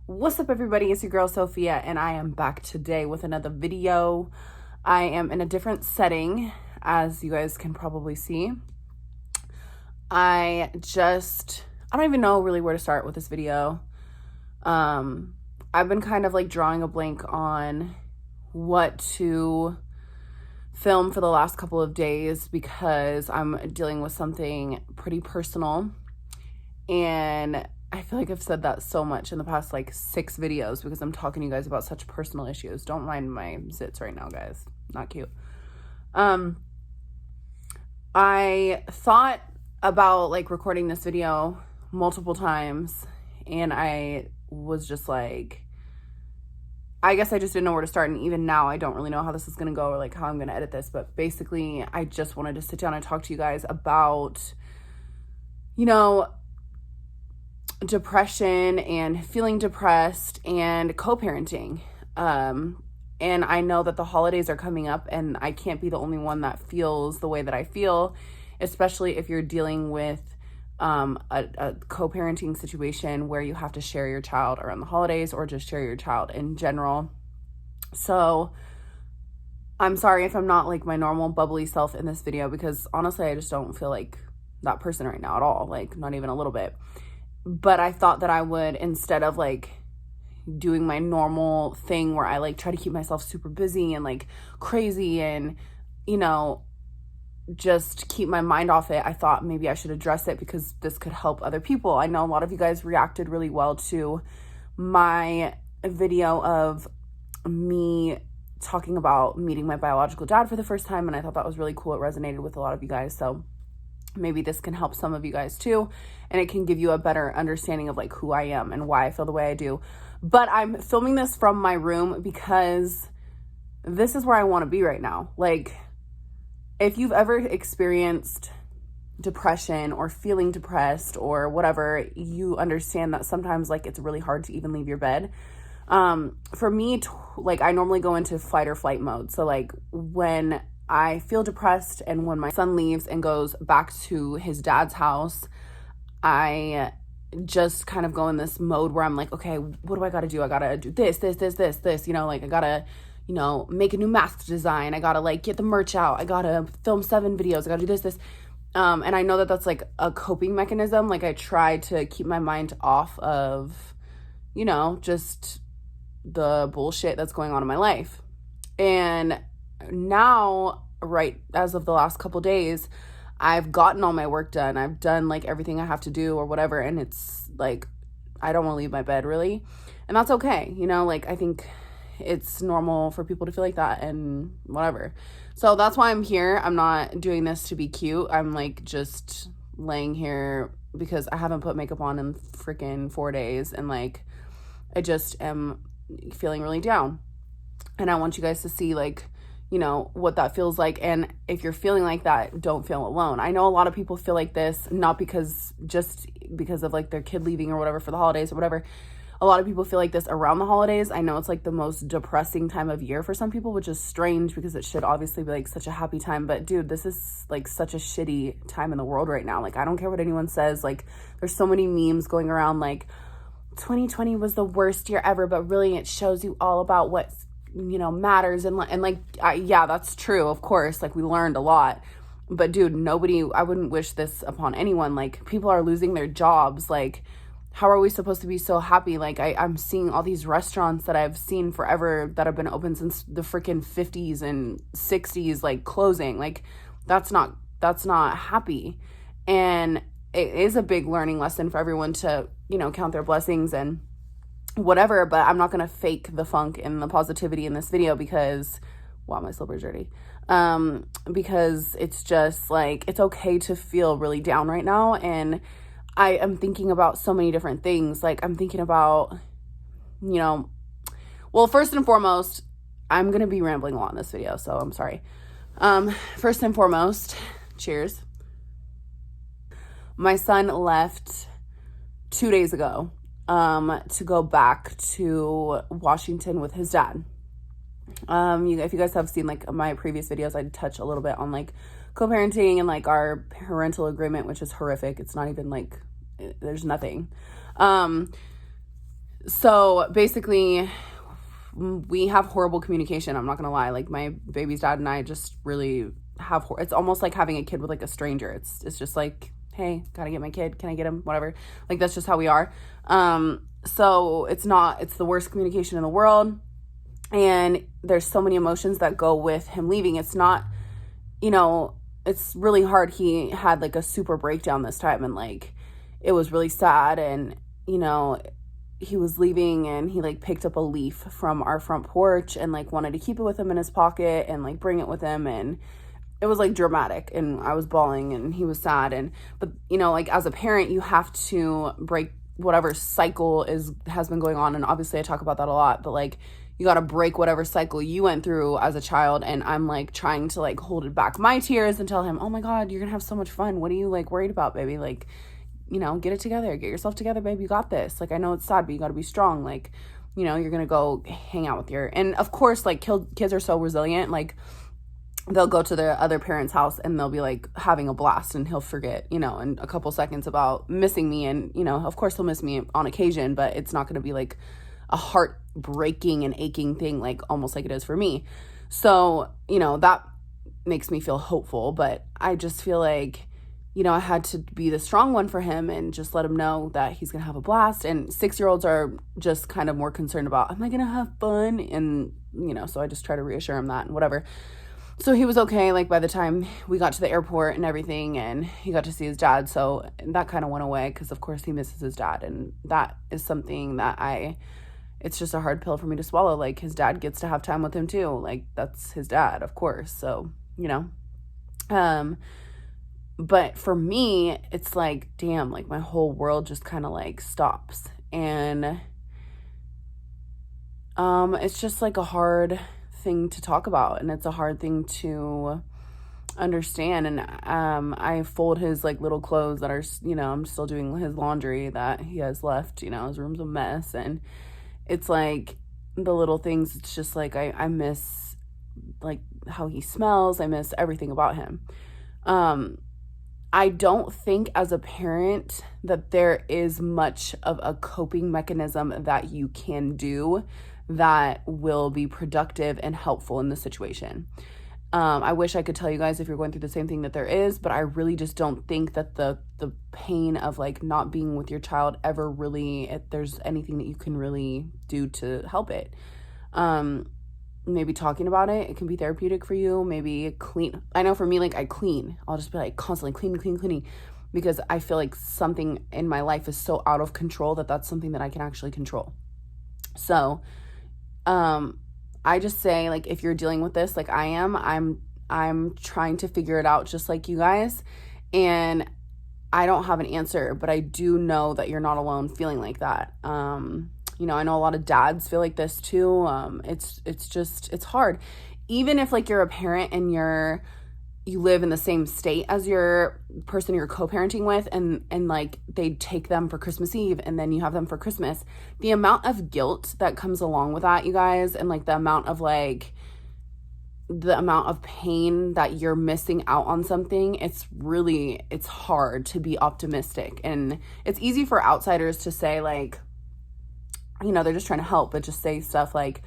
What's up, everybody? It's your girl Sophia, and I am back today with another video. I am in a different setting, as you guys can probably see. I don't even know really where to start with this video. I've been kind of like drawing a blank on what to film for the last couple of days because I'm dealing with something pretty personal, and I feel like I've said that so much in the past like 6 videos because I'm talking to you guys about such personal issues. Don't mind my zits right now, guys. Not cute. I thought about like recording this video multiple times, and I was just like, I guess I just didn't know where to start. And even now I don't really know how this is going to go or like how I'm going to edit this. But basically I just wanted to sit down and talk to you guys about, depression and feeling depressed and co-parenting. And I know that the holidays are coming up, and I can't be the only one that feels the way that I feel, especially if you're dealing with a co-parenting situation where you have to share your child around the holidays or just share your child in general. So I'm sorry if I'm not like my normal bubbly self in this video, because honestly I just don't feel like that person right now at all, like not even a little bit. But I thought that I would, instead of like doing my normal thing where I like try to keep myself super busy and like crazy and, just keep my mind off it, I thought maybe I should address it because this could help other people. I know a lot of you guys reacted really well to my video of me talking about meeting my biological dad for the first time, and I thought that was really cool. It resonated with a lot of you guys, so maybe this can help some of you guys too, and it can give you a better understanding of like who I am and why I feel the way I do. But I'm filming this from my room because this is where I want to be right now. Like, if you've ever experienced depression or feeling depressed or whatever, you understand that sometimes like it's really hard to even leave your bed. For me, like I normally go into fight or flight mode. So like when I feel depressed and when my son leaves and goes back to his dad's house, I just kind of go in this mode where I'm like, okay, what do I got to do? I got to do this, like I got to, make a new mask design. I got to like get the merch out. I got to film 7 videos. I got to do this. And I know that that's like a coping mechanism. Like I try to keep my mind off of, just the bullshit that's going on in my life. And now, right as of the last couple days, I've gotten all my work done. I've done like everything I have to do or whatever, and it's like I don't want to leave my bed really, and that's okay. Like I think it's normal for people to feel like that and whatever. So that's why I'm here. I'm not doing this to be cute. I'm like just laying here because I haven't put makeup on in freaking 4 days, and like I just am feeling really down, and I want you guys to see like what that feels like. And if you're feeling like that, don't feel alone. I know a lot of people feel like this, not because of like their kid leaving or whatever for the holidays or whatever. A lot of people feel like this around the holidays. I know it's like the most depressing time of year for some people, which is strange because it should obviously be like such a happy time. But dude, this is like such a shitty time in the world right now. Like I don't care what anyone says. Like there's so many memes going around like 2020 was the worst year ever, but really it shows you all about what matters. And yeah, that's true. Of course, like we learned a lot, but dude, I wouldn't wish this upon anyone. Like people are losing their jobs. Like how are we supposed to be so happy? Like I'm seeing all these restaurants that I've seen forever that have been open since the freaking 50s and 60s, like closing. Like that's not happy. And it is a big learning lesson for everyone to, count their blessings and whatever, but I'm not going to fake the funk and the positivity in this video because, wow, my slipper's dirty. Because it's just like, it's okay to feel really down right now. And I am thinking about so many different things. Like I'm thinking about, well, first and foremost, I'm going to be rambling a lot in this video, so I'm sorry. First and foremost, cheers. My son left 2 days ago to go back to Washington with his dad. If you guys have seen like my previous videos, I touch a little bit on like co-parenting and like our parental agreement, which is horrific. It's not even like, there's nothing. So basically, we have horrible communication. I'm not gonna lie. Like, my baby's dad and I just really have. It's almost like having a kid with like a stranger. It's just like, hey, gotta get my kid. Can I get him? Whatever. Like, that's just how we are. So it's the worst communication in the world. And there's so many emotions that go with him leaving. It's not, it's really hard. He had like a super breakdown this time, and like, it was really sad. And, he was leaving, and he like picked up a leaf from our front porch and like wanted to keep it with him in his pocket and like bring it with him. And it was like dramatic, and I was bawling, and he was sad. But like, as a parent, you have to break whatever cycle has been going on. And obviously I talk about that a lot, but like, you got to break whatever cycle you went through as a child. And I'm like trying to like hold it back my tears and tell him, oh my God, you're gonna have so much fun. What are you like worried about, baby? Like, get it together, get yourself together, baby. You got this. Like, I know it's sad, but you got to be strong. Like, you're gonna go hang out with and of course, like, kids are so resilient. Like, they'll go to their other parents' house and they'll be like having a blast, and he'll forget, in a couple seconds about missing me. And, of course he'll miss me on occasion, but it's not going to be like a heartbreaking and aching thing, like almost like it is for me. So, that makes me feel hopeful, but I just feel like, I had to be the strong one for him and just let him know that he's going to have a blast. And 6-year-olds are just kind of more concerned about, am I going to have fun? And, so I just try to reassure him that and whatever. So he was okay, like, by the time we got to the airport and everything, and he got to see his dad. So that kind of went away, because of course he misses his dad. And that is something that it's just a hard pill for me to swallow. Like, his dad gets to have time with him too. Like, that's his dad, of course. So, but for me, it's like, damn, like, my whole world just kind of like stops. And it's just like a hard thing to talk about, and it's a hard thing to understand. And I fold his like little clothes that are, I'm still doing his laundry that he has left. His room's a mess, and it's like the little things. It's just like I miss like how he smells. I miss everything about him. I don't think as a parent that there is much of a coping mechanism that you can do that will be productive and helpful in the situation. I wish I could tell you guys, if you're going through the same thing, that there is, but I really just don't think that the pain of like not being with your child ever really, if there's anything that you can really do to help it. Maybe talking about it can be therapeutic for you. Maybe clean. I know for me, like, I clean. I'll just be like constantly cleaning, because I feel like something in my life is so out of control that that's something that I can actually control. So, I just say, like, if you're dealing with this like I am, I'm trying to figure it out just like you guys, and I don't have an answer, but I do know that you're not alone feeling like that. I know a lot of dads feel like this too. It's hard. Even if like you're a parent and you live in the same state as your person you're co-parenting with, and like they take them for Christmas Eve and then you have them for Christmas, the amount of guilt that comes along with that, you guys, and like the amount of pain that you're missing out on something, it's hard to be optimistic. And it's easy for outsiders to say, like, they're just trying to help, but just say stuff like,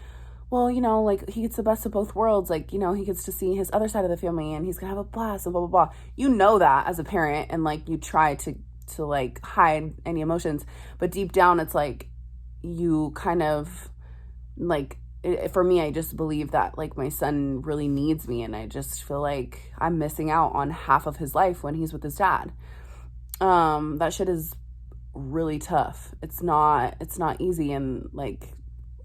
well, like, he gets the best of both worlds. Like, he gets to see his other side of the family and he's gonna have a blast and blah, blah, blah. That as a parent, and like, you try to like hide any emotions, but deep down it's like, you kind of like, for me, I just believe that like my son really needs me, and I just feel like I'm missing out on half of his life when he's with his dad. That shit is really tough. It's not easy. And like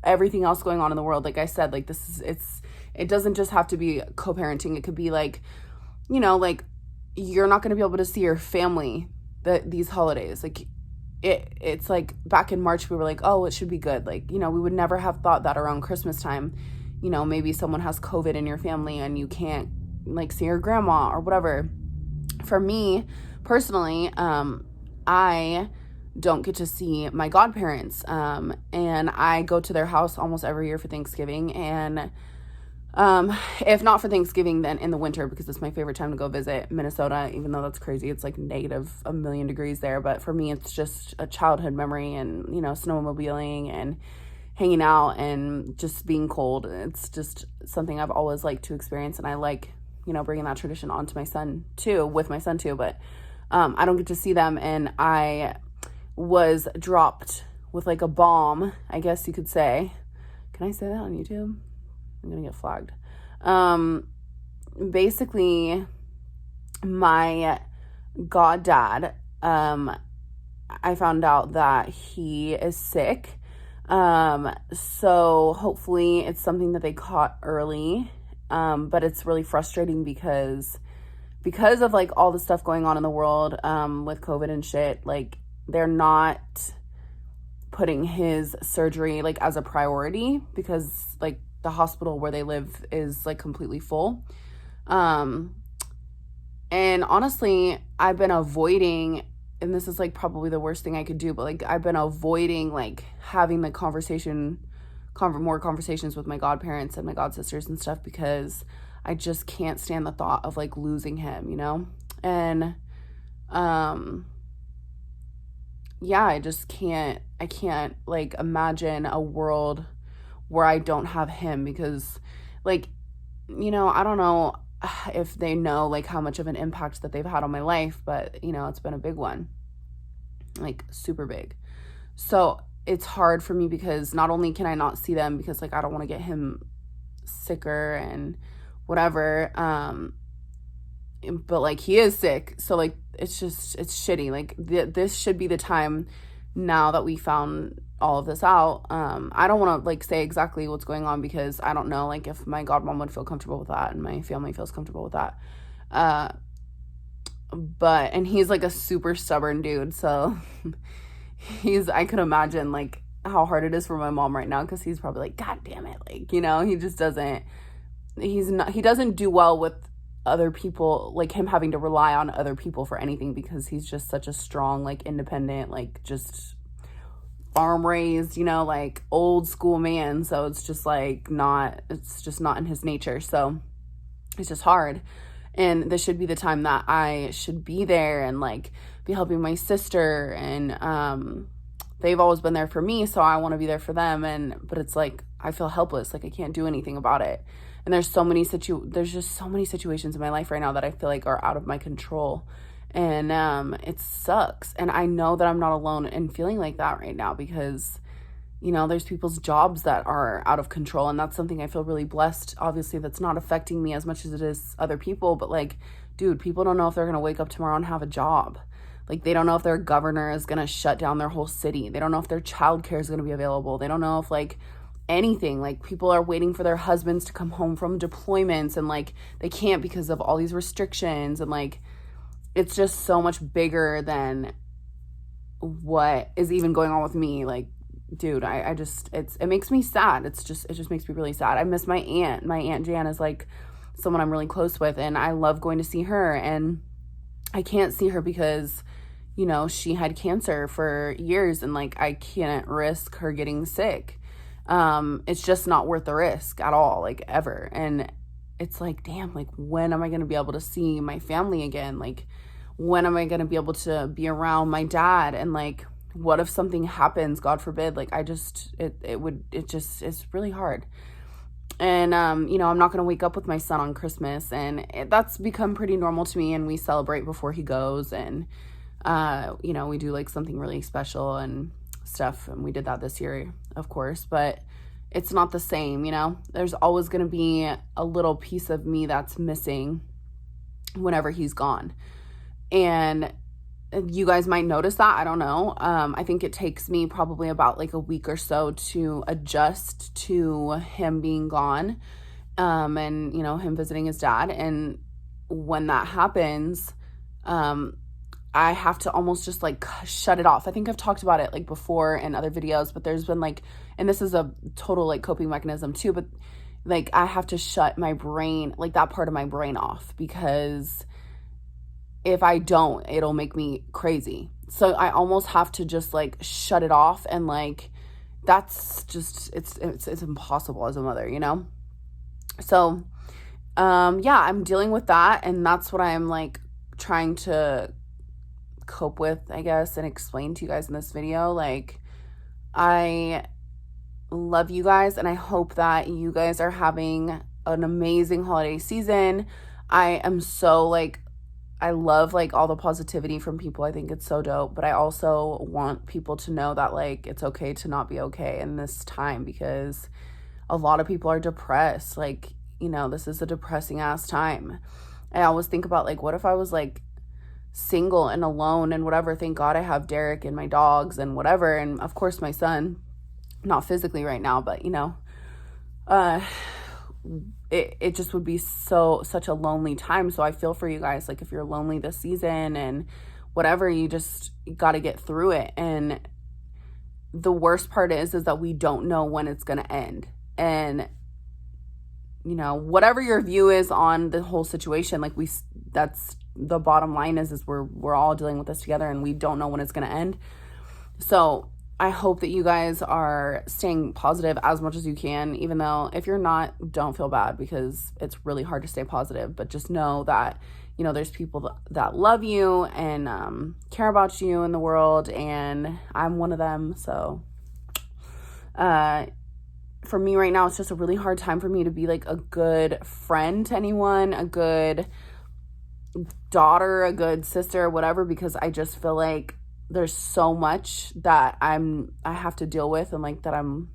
everything else going on in the world, like I said, like it doesn't just have to be co-parenting. It could be like, like, you're not going to be able to see your family these holidays. Like it's like back in March we were like, oh, it should be good. Like, we would never have thought that around Christmas time, maybe someone has COVID in your family and you can't like see your grandma or whatever. For me personally, I don't get to see my godparents, and I go to their house almost every year for Thanksgiving, and If not for Thanksgiving, then in the winter, because it's my favorite time to go visit Minnesota, even though that's crazy. It's like negative a million degrees there. But for me, it's just a childhood memory and, you know, snowmobiling and hanging out and just being cold. It's just something I've always liked to experience. And I like, you know, bringing that tradition onto my son too, with my son too. But I don't get to see them. And I was dropped with like a bomb, I guess you could say. Can I say that on YouTube? I'm gonna get flagged. Basically, my goddad, I found out that he is sick. So hopefully it's something that they caught early. But it's really frustrating because of like all the stuff going on in the world, with COVID and shit, like they're not putting his surgery like as a priority because like the hospital where they live is like completely full. And honestly, I've been avoiding, and this is like probably the worst thing I could do, but like I've been avoiding like having the more conversations with my godparents and my godsisters and stuff because I just can't stand the thought of like losing him, you know? And yeah, I can't like imagine a world where I don't have him because like, you know, I don't know if they know like how much of an impact that they've had on my life, but you know, it's been a big one, like super big. So it's hard for me because not only can I not see them because like I don't want to get him sicker and whatever, but like he is sick, so like it's shitty. Like this should be the time now that we found all of this out. I don't want to like say exactly what's going on because I don't know like if my godmom would feel comfortable with that and my family feels comfortable with that. But and he's like a super stubborn dude, so I could imagine like how hard it is for my mom right now because he's probably like, God damn it, like, you know, he doesn't do well with other people, like him having to rely on other people for anything because he's just such a strong, like independent, like just farm raised, you know, like old school man. So it's just not in his nature. So it's just hard. And this should be the time that I should be there and like be helping my sister, and they've always been there for me, so I want to be there for them. But it's like I feel helpless, like I can't do anything about it. And there's just so many situations in my life right now that I feel like are out of my control. And it sucks. And I know that I'm not alone in feeling like that right now because, you know, there's people's jobs that are out of control. And that's something I feel really blessed. Obviously, that's not affecting me as much as it is other people. But like, dude, people don't know if they're going to wake up tomorrow and have a job. Like, they don't know if their governor is going to shut down their whole city. They don't know if their childcare is going to be available. They don't know if like anything, like people are waiting for their husbands to come home from deployments and like they can't because of all these restrictions. And like it's just so much bigger than what is even going on with me. Like, dude, it makes me sad. It just makes me really sad. I miss my aunt Jan is like someone I'm really close with, and I love going to see her, and I can't see her because, you know, she had cancer for years and like I can't risk her getting sick. It's just not worth the risk at all, like ever. And it's like, damn, like when am I going to be able to see my family again? Like when am I going to be able to be around my dad? And like, what if something happens, God forbid? Like it's really hard. And, you know, I'm not going to wake up with my son on Christmas, and that's become pretty normal to me. And we celebrate before he goes, and, you know, we do like something really special and stuff. And we did that this year, of course, but it's not the same, you know. There's always going to be a little piece of me that's missing whenever he's gone. And you guys might notice that. I don't know. I think it takes me probably about like a week or so to adjust to him being gone, and, you know, him visiting his dad. And when that happens, I have to almost just like shut it off. I think I've talked about it like before in other videos, but there's been like, and this is a total like coping mechanism too, but like I have to shut my brain, like that part of my brain off, because if I don't, it'll make me crazy. So I almost have to just like shut it off, and like that's just it's impossible as a mother, you know? So, yeah, I'm dealing with that, and that's what I'm like trying to cope with, I guess, and explain to you guys in this video. Like, I love you guys, and I hope that you guys are having an amazing holiday season. I am so like, I love like all the positivity from people. I think it's so dope, but I also want people to know that like it's okay to not be okay in this time, because a lot of people are depressed. Like, you know, this is a depressing ass time. I always think about like, what if I was like single and alone and whatever. Thank God I have Derek and my dogs and whatever, and of course my son, not physically right now, but you know, it just would be such a lonely time. So I feel for you guys, like if you're lonely this season and whatever, you just got to get through it. And the worst part is that we don't know when it's going to end. And you know, whatever your view is on the whole situation, like that's the bottom line is we're all dealing with this together, and we don't know when it's going to end. So I hope that you guys are staying positive as much as you can, even though if you're not, don't feel bad, because it's really hard to stay positive. But just know that, you know, there's people that love you and care about you in the world, and I'm one of them. So for me right now, it's just a really hard time for me to be like a good friend to anyone, a good daughter, a good sister, whatever, because I just feel like there's so much that I have to deal with, and like that I'm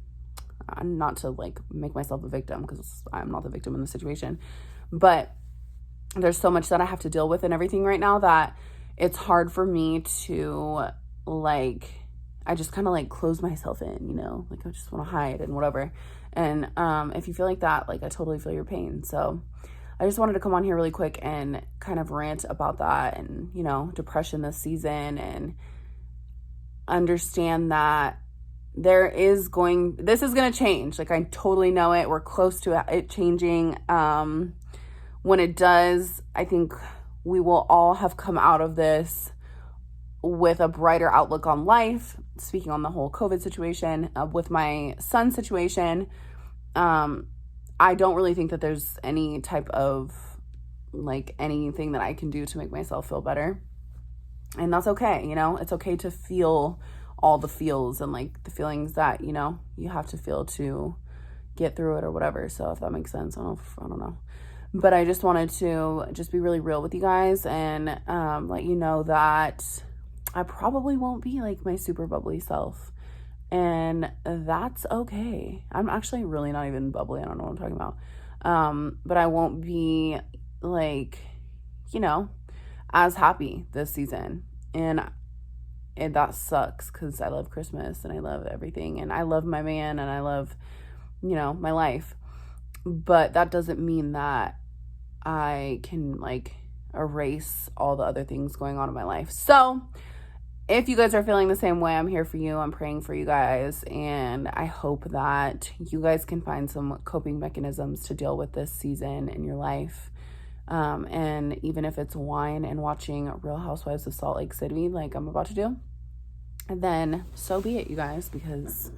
not to like make myself a victim, because I'm not the victim in the situation, but there's so much that I have to deal with and everything right now that it's hard for me to like, I just kind of like close myself in, you know, like I just want to hide and whatever. And if you feel like that, like I totally feel your pain. So I just wanted to come on here really quick and kind of rant about that, and, you know, depression this season, and understand that this is going to change. Like I totally know it. We're close to it changing. When it does, I think we will all have come out of this with a brighter outlook on life. Speaking on the whole COVID situation, with my son's situation, I don't really think that there's any type of like anything that I can do to make myself feel better. And that's okay, you know, it's okay to feel all the feels and like the feelings that, you know, you have to feel to get through it or whatever. So if that makes sense, I don't know. But I just wanted to just be really real with you guys and let you know that I probably won't be like my super bubbly self. And that's okay. I'm actually really not even bubbly. I don't know what I'm talking about. But I won't be like, you know, as happy this season. And that sucks, because I love Christmas and I love everything. And I love my man and I love, you know, my life. But that doesn't mean that I can like erase all the other things going on in my life. So if you guys are feeling the same way, I'm here for you. I'm praying for you guys. And I hope that you guys can find some coping mechanisms to deal with this season in your life. And even if it's wine and watching Real Housewives of Salt Lake City, like I'm about to do, then so be it, you guys, because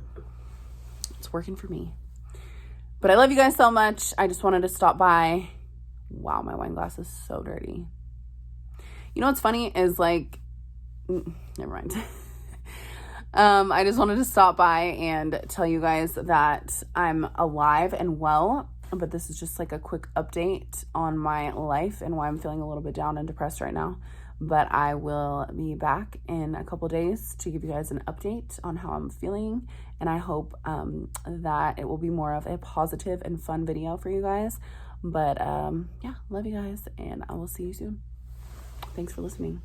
it's working for me. But I love you guys so much. I just wanted to stop by. Wow, my wine glass is so dirty. You know what's funny is like, never mind. I just wanted to stop by and tell you guys that I'm alive and well, but this is just like a quick update on my life and why I'm feeling a little bit down and depressed right now. But I will be back in a couple days to give you guys an update on how I'm feeling, and I hope that it will be more of a positive and fun video for you guys. But yeah, love you guys, and I will see you soon. Thanks for listening.